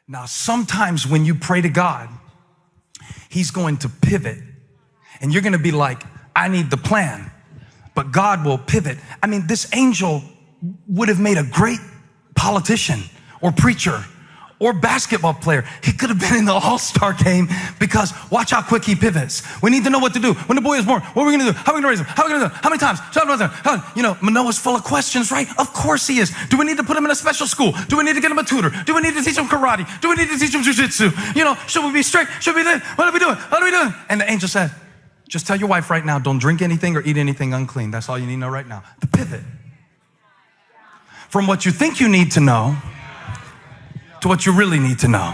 Now, sometimes when you pray to God, he's going to pivot and you're going to be like, I need the plan, but God will pivot. I mean, this angel would have made a great politician or preacher or basketball player. He could have been in the all-star game because watch how quick he pivots. We need to know what to do. When the boy is born, what are we going to do? How are we going to raise him? How are we going to do it? How many times? You know, Manoah's full of questions, right? Of course he is. Do we need to put him in a special school? Do we need to get him a tutor? Do we need to teach him karate? Do we need to teach him jiu-jitsu? You know, should we be strict? Should we do it? What are we doing? What are we doing? And the angel said, just tell your wife right now, don't drink anything or eat anything unclean. That's all you need to know right now. The pivot. From what you think you need to know to what you really need to know.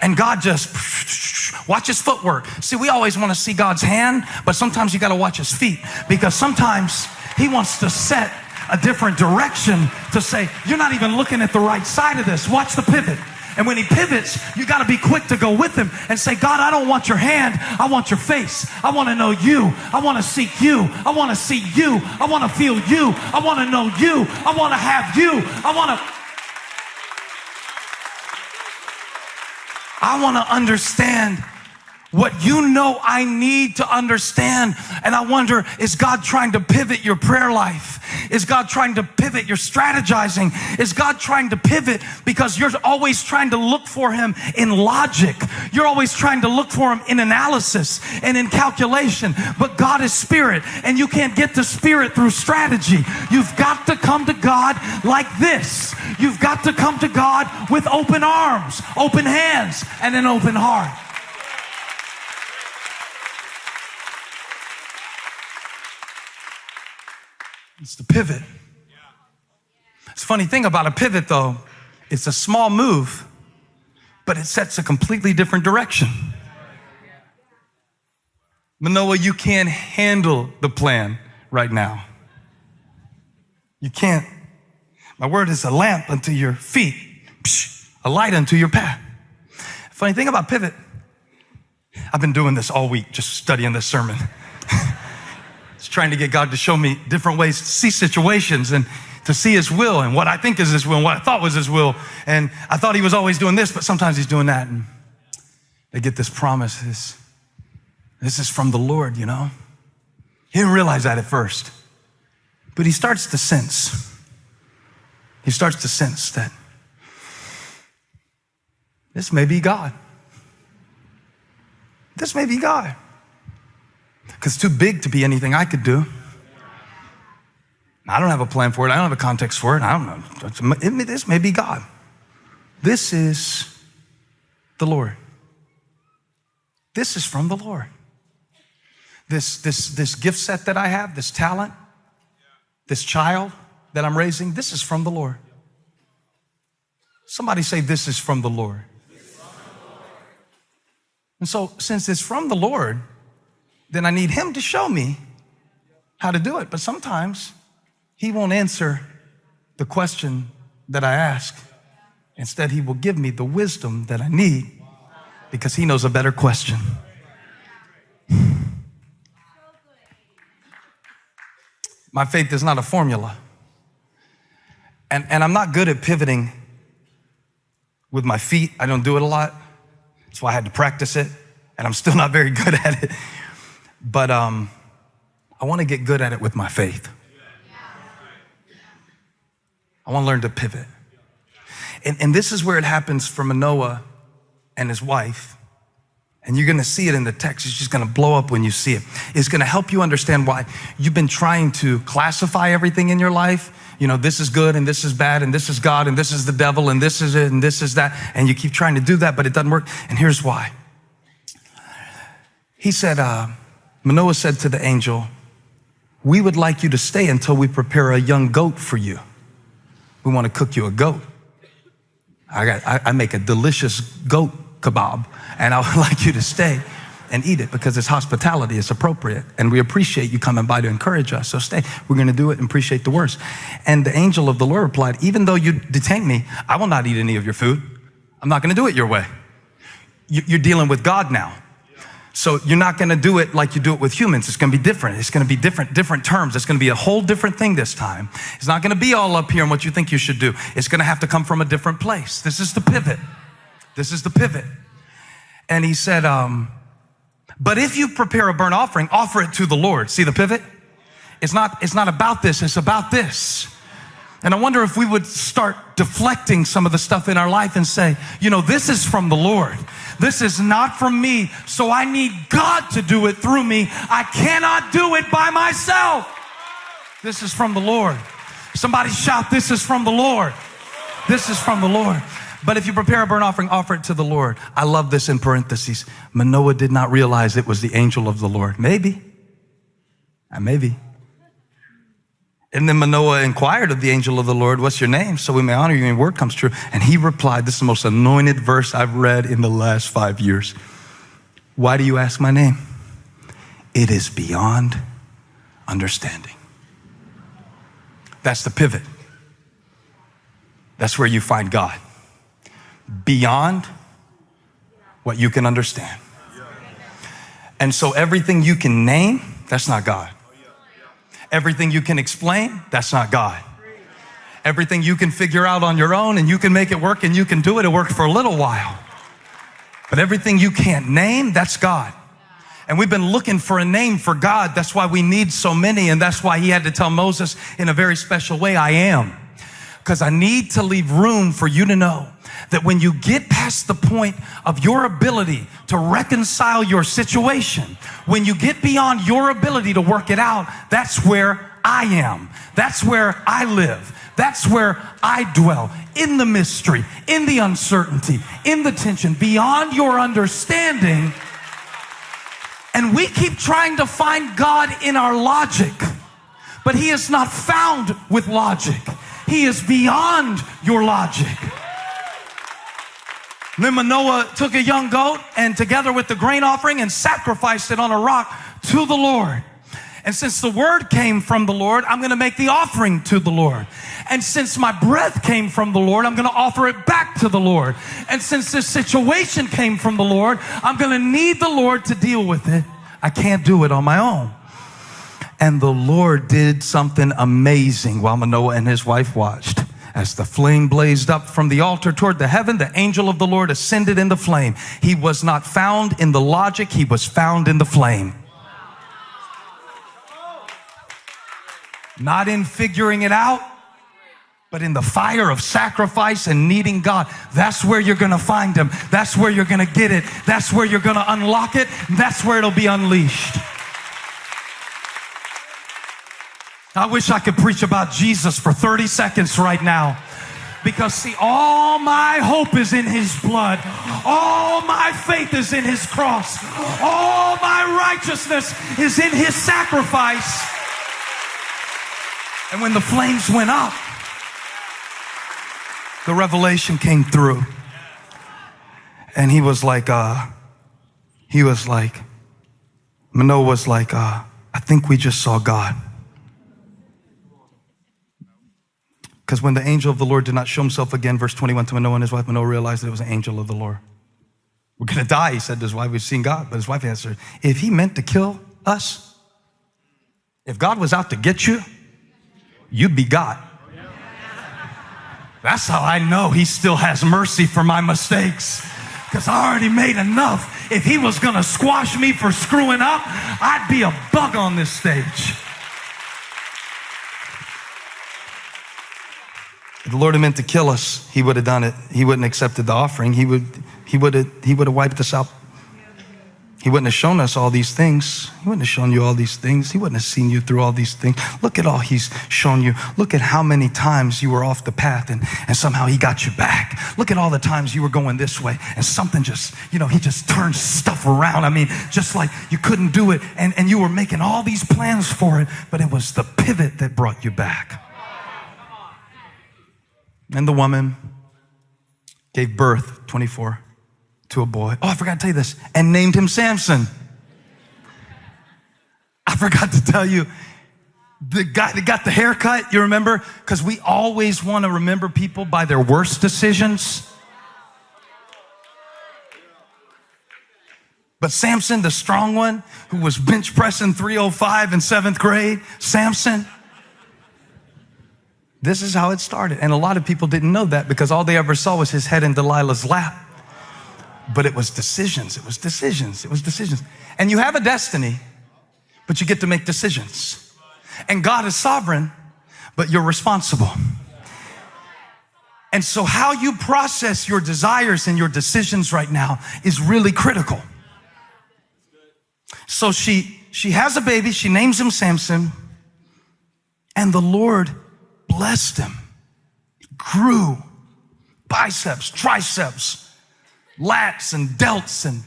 And God just, watch his footwork. See, we always want to see God's hand, but sometimes you got to watch his feet because sometimes he wants to set a different direction to say, you're not even looking at the right side of this. Watch the pivot. And when he pivots, you got to be quick to go with him and say, God, I don't want your hand. I want your face. I want to know you. I want to seek you. I want to see you. I want to feel you. I want to know you. I want to have you. I want to understand what you know I need to understand. And I wonder, is God trying to pivot your prayer life? Is God trying to pivot your strategizing? Is God trying to pivot because you're always trying to look for him in logic? You're always trying to look for him in analysis and in calculation. But God is spirit, and you can't get to spirit through strategy. You've got to come to God like this. You've got to come to God with open arms, open hands, and an open heart. It's the pivot. It's a funny thing about a pivot, though. It's a small move, but it sets a completely different direction. Manoah, you can't handle the plan right now. You can't. My word is a lamp unto your feet, a light unto your path. Funny thing about pivot, I've been doing this all week, just studying this sermon. It's trying to get God to show me different ways to see situations and to see his will and what I think is his will and what I thought was his will. And I thought he was always doing this, but sometimes he's doing that. And they get this promise, this is from the Lord, you know. He didn't realize that at first, but he starts to sense. He starts to sense that this may be God. This may be God. Because it's too big to be anything I could do. I don't have a plan for it. I don't have a context for it. I don't know. This may be God. This is the Lord. This is from the Lord. This gift set that I have, this talent, this child that I'm raising, this is from the Lord. Somebody say, this is from the Lord. And so since it's from the Lord, then I need him to show me how to do it. But sometimes he won't answer the question that I ask. Instead, he will give me the wisdom that I need because he knows a better question. My faith is not a formula. And I'm not good at pivoting with my feet. I don't do it a lot. That's why I had to practice it. And I'm still not very good at it. But I want to get good at it with my faith. I want to learn to pivot. And this is where it happens for Manoah and his wife. And you're going to see it in the text. It's just going to blow up when you see it. It's going to help you understand why you've been trying to classify everything in your life. You know, this is good and this is bad and this is God and this is the devil and this is it and this is that. And you keep trying to do that, but it doesn't work. And here's why. He said, Manoah said to the angel, we would like you to stay until we prepare a young goat for you. We want to cook you a goat. I make a delicious goat kebab, and I would like you to stay and eat it because it's hospitality, it's appropriate, and we appreciate you coming by to encourage us. So stay. We're going to do it and appreciate the worst. And the angel of the Lord replied, even though you detain me, I will not eat any of your food. I'm not going to do it your way. You're dealing with God now. So you're not going to do it like you do it with humans. It's going to be different. It's going to be different terms. It's going to be a whole different thing this time. It's not going to be all up here and what you think you should do. It's going to have to come from a different place. This is the pivot. This is the pivot. And he said, but if you prepare a burnt offering, offer it to the Lord. See the pivot? It's not about this, it's about this. And I wonder if we would start deflecting some of the stuff in our life and say, this is from the Lord. This is not from me, so I need God to do it through me. I cannot do it by myself. This is from the Lord. Somebody shout, this is from the Lord. This is from the Lord. But if you prepare a burnt offering, offer it to the Lord. I love this in parentheses. Manoah did not realize it was the angel of the Lord. Maybe. And then Manoah inquired of the angel of the Lord, what's your name? So we may honor you and your word comes true. And he replied, this is the most anointed verse I've read in the last 5 years. Why do you ask my name? It is beyond understanding. That's the pivot. That's where you find God. Beyond what you can understand. And so everything you can name, that's not God. Everything you can explain, that's not God. Everything you can figure out on your own and you can make it work and you can do it, it worked for a little while. But everything you can't name, that's God. And we've been looking for a name for God. That's why we need so many. And that's why he had to tell Moses in a very special way, I am. Because I need to leave room for you to know that when you get past the point of your ability to reconcile your situation, when you get beyond your ability to work it out, that's where I am. That's where I live. That's where I dwell, in the mystery, in the uncertainty, in the tension, beyond your understanding. And we keep trying to find God in our logic, but he is not found with logic. He is beyond your logic. Then Manoah took a young goat and together with the grain offering and sacrificed it on a rock to the Lord. And since the word came from the Lord, I'm going to make the offering to the Lord. And since my breath came from the Lord, I'm going to offer it back to the Lord. And since this situation came from the Lord, I'm going to need the Lord to deal with it. I can't do it on my own. And the Lord did something amazing while Manoah and his wife watched. As the flame blazed up from the altar toward the heaven, the angel of the Lord ascended in the flame. He was not found in the logic, he was found in the flame. Not in figuring it out, but in the fire of sacrifice and needing God. That's where you're going to find him. That's where you're going to get it. That's where you're going to unlock it. That's where it'll be unleashed. I wish I could preach about Jesus for 30 seconds right now. Because see, all my hope is in his blood. All my faith is in his cross. All my righteousness is in his sacrifice. And when the flames went up, the revelation came through. And Manoah was like, I think we just saw God. Because when the angel of the Lord did not show himself again, verse 21, to Manoah and his wife, Manoah realized that it was an angel of the Lord. We're going to die, he said to his wife. We've seen God. But his wife answered, if he meant to kill us, if God was out to get you, you'd be God. That's how I know he still has mercy for my mistakes. Because I already made enough. If he was going to squash me for screwing up, I'd be a bug on this stage. If the Lord had meant to kill us, he would have done it. He wouldn't have accepted the offering. He would have wiped us out. He wouldn't have shown us all these things. He wouldn't have shown you all these things. He wouldn't have seen you through all these things. Look at all he's shown you. Look at how many times you were off the path and somehow he got you back. Look at all the times you were going this way and something just, he just turned stuff around. I mean, just like you couldn't do it and you were making all these plans for it, but it was the pivot that brought you back. And the woman gave birth, 24, to a boy. Oh, I forgot to tell you this. And named him Samson. I forgot to tell you. The guy that got the haircut, you remember? Because we always want to remember people by their worst decisions. But Samson, the strong one, who was bench pressing 305 in 7th grade, Samson. This is how it started. And a lot of people didn't know that because all they ever saw was his head in Delilah's lap. But it was decisions. It was decisions. It was decisions. And you have a destiny, but you get to make decisions. And God is sovereign, but you're responsible. And so how you process your desires and your decisions right now is really critical. So she has a baby. She names him Samson. And the Lord blessed him. Grew biceps, triceps, lats and delts, and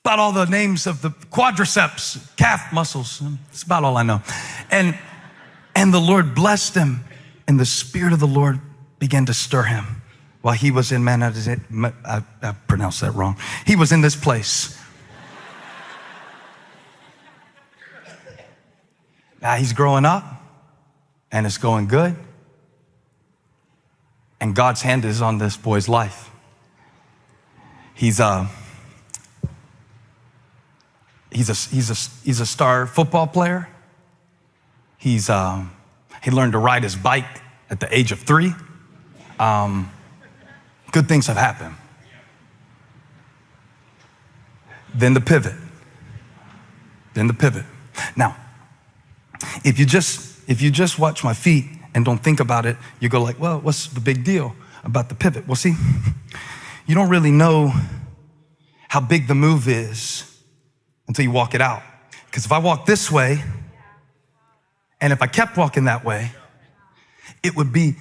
about all the names of the quadriceps, calf muscles. That's about all I know. And the Lord blessed him, and the Spirit of the Lord began to stir him while he was in I pronounced that wrong. He was in this place. Now he's growing up, and it's going good. And God's hand is on this boy's life. He's a star football player. He learned to ride his bike at the age of 3. Good things have happened. Then the pivot. Now, if you just watch my feet and don't think about it, you go like, well, what's the big deal about the pivot? Well, see, you don't really know how big the move is until you walk it out. Because if I walk this way, and if I kept walking that way, it would be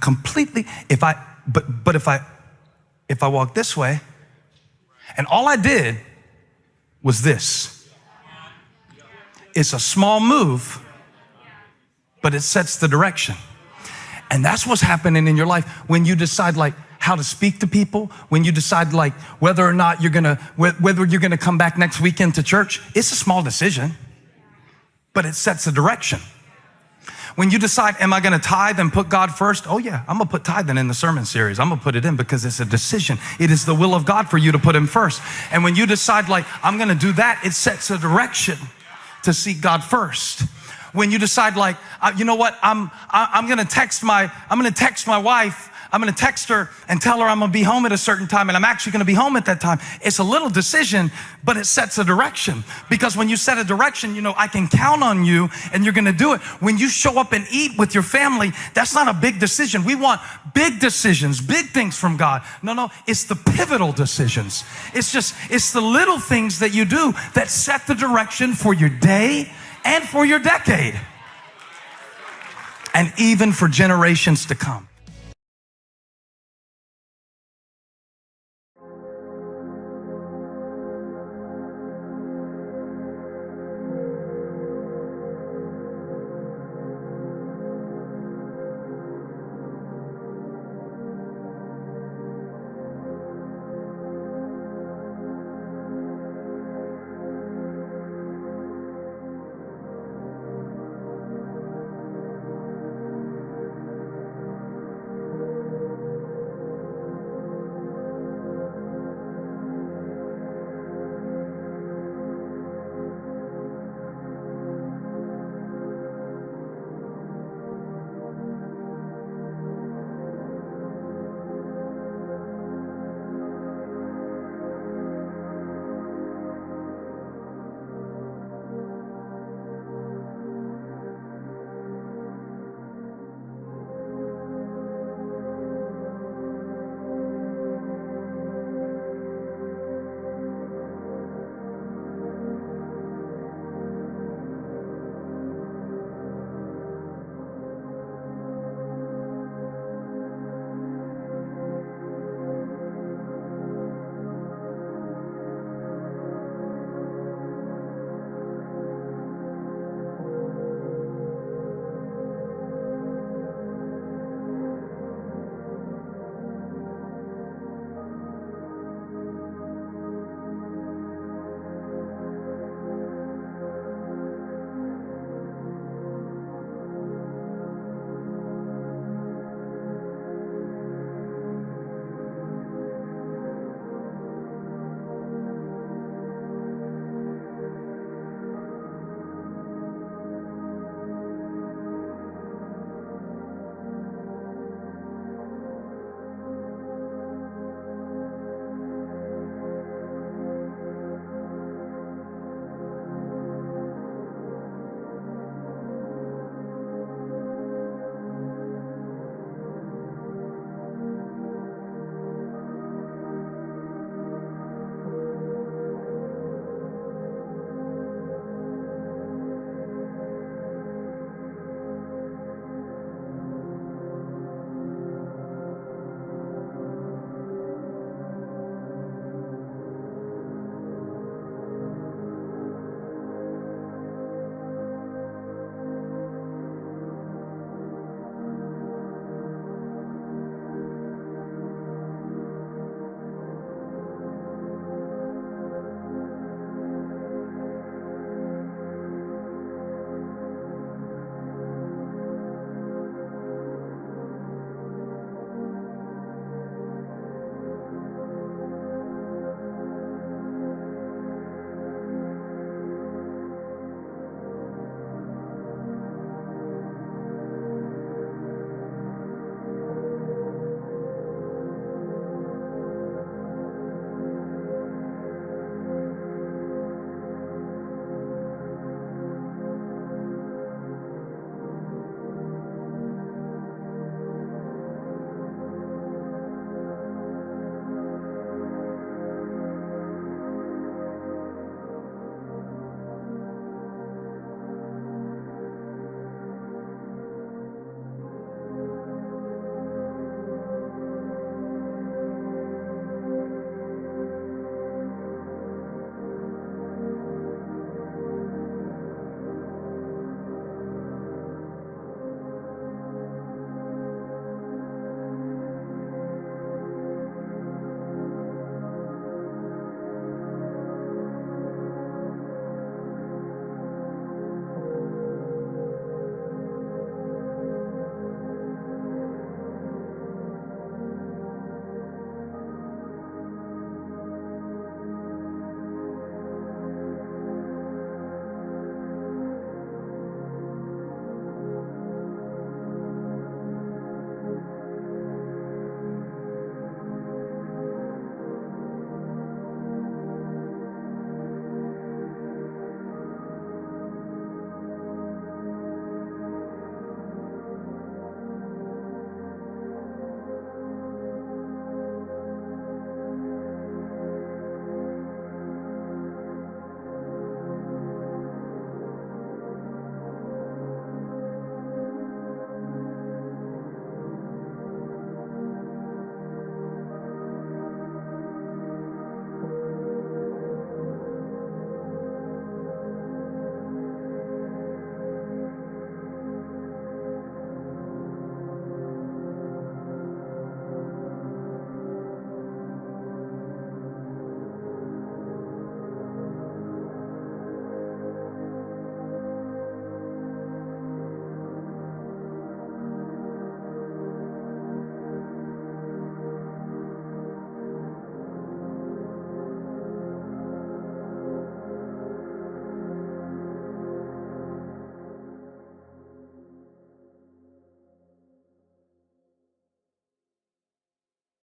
completely, if I walk this way, and all I did was this. It's a small move, but it sets the direction. And that's what's happening in your life when you decide like how to speak to people, when you decide like whether or not you're gonna come back next weekend to church. It's a small decision, but it sets the direction. When you decide, am I gonna tithe and put God first? Oh yeah, I'm gonna put tithing in the sermon series. I'm gonna put it in because it's a decision. It is the will of God for you to put him first. And when you decide like, I'm gonna do that, it sets a direction to seek God first. When you decide like, you know what, I'm gonna text my wife. I'm gonna text her and tell her I'm gonna be home at a certain time, and I'm actually gonna be home at that time. It's a little decision, but it sets a direction. Because when you set a direction, you know, I can count on you and you're gonna do it. When you show up and eat with your family, that's not a big decision. We want big decisions, big things from God. No, it's the pivotal decisions. It's the little things that you do that set the direction for your day and for your decade. And even for generations to come.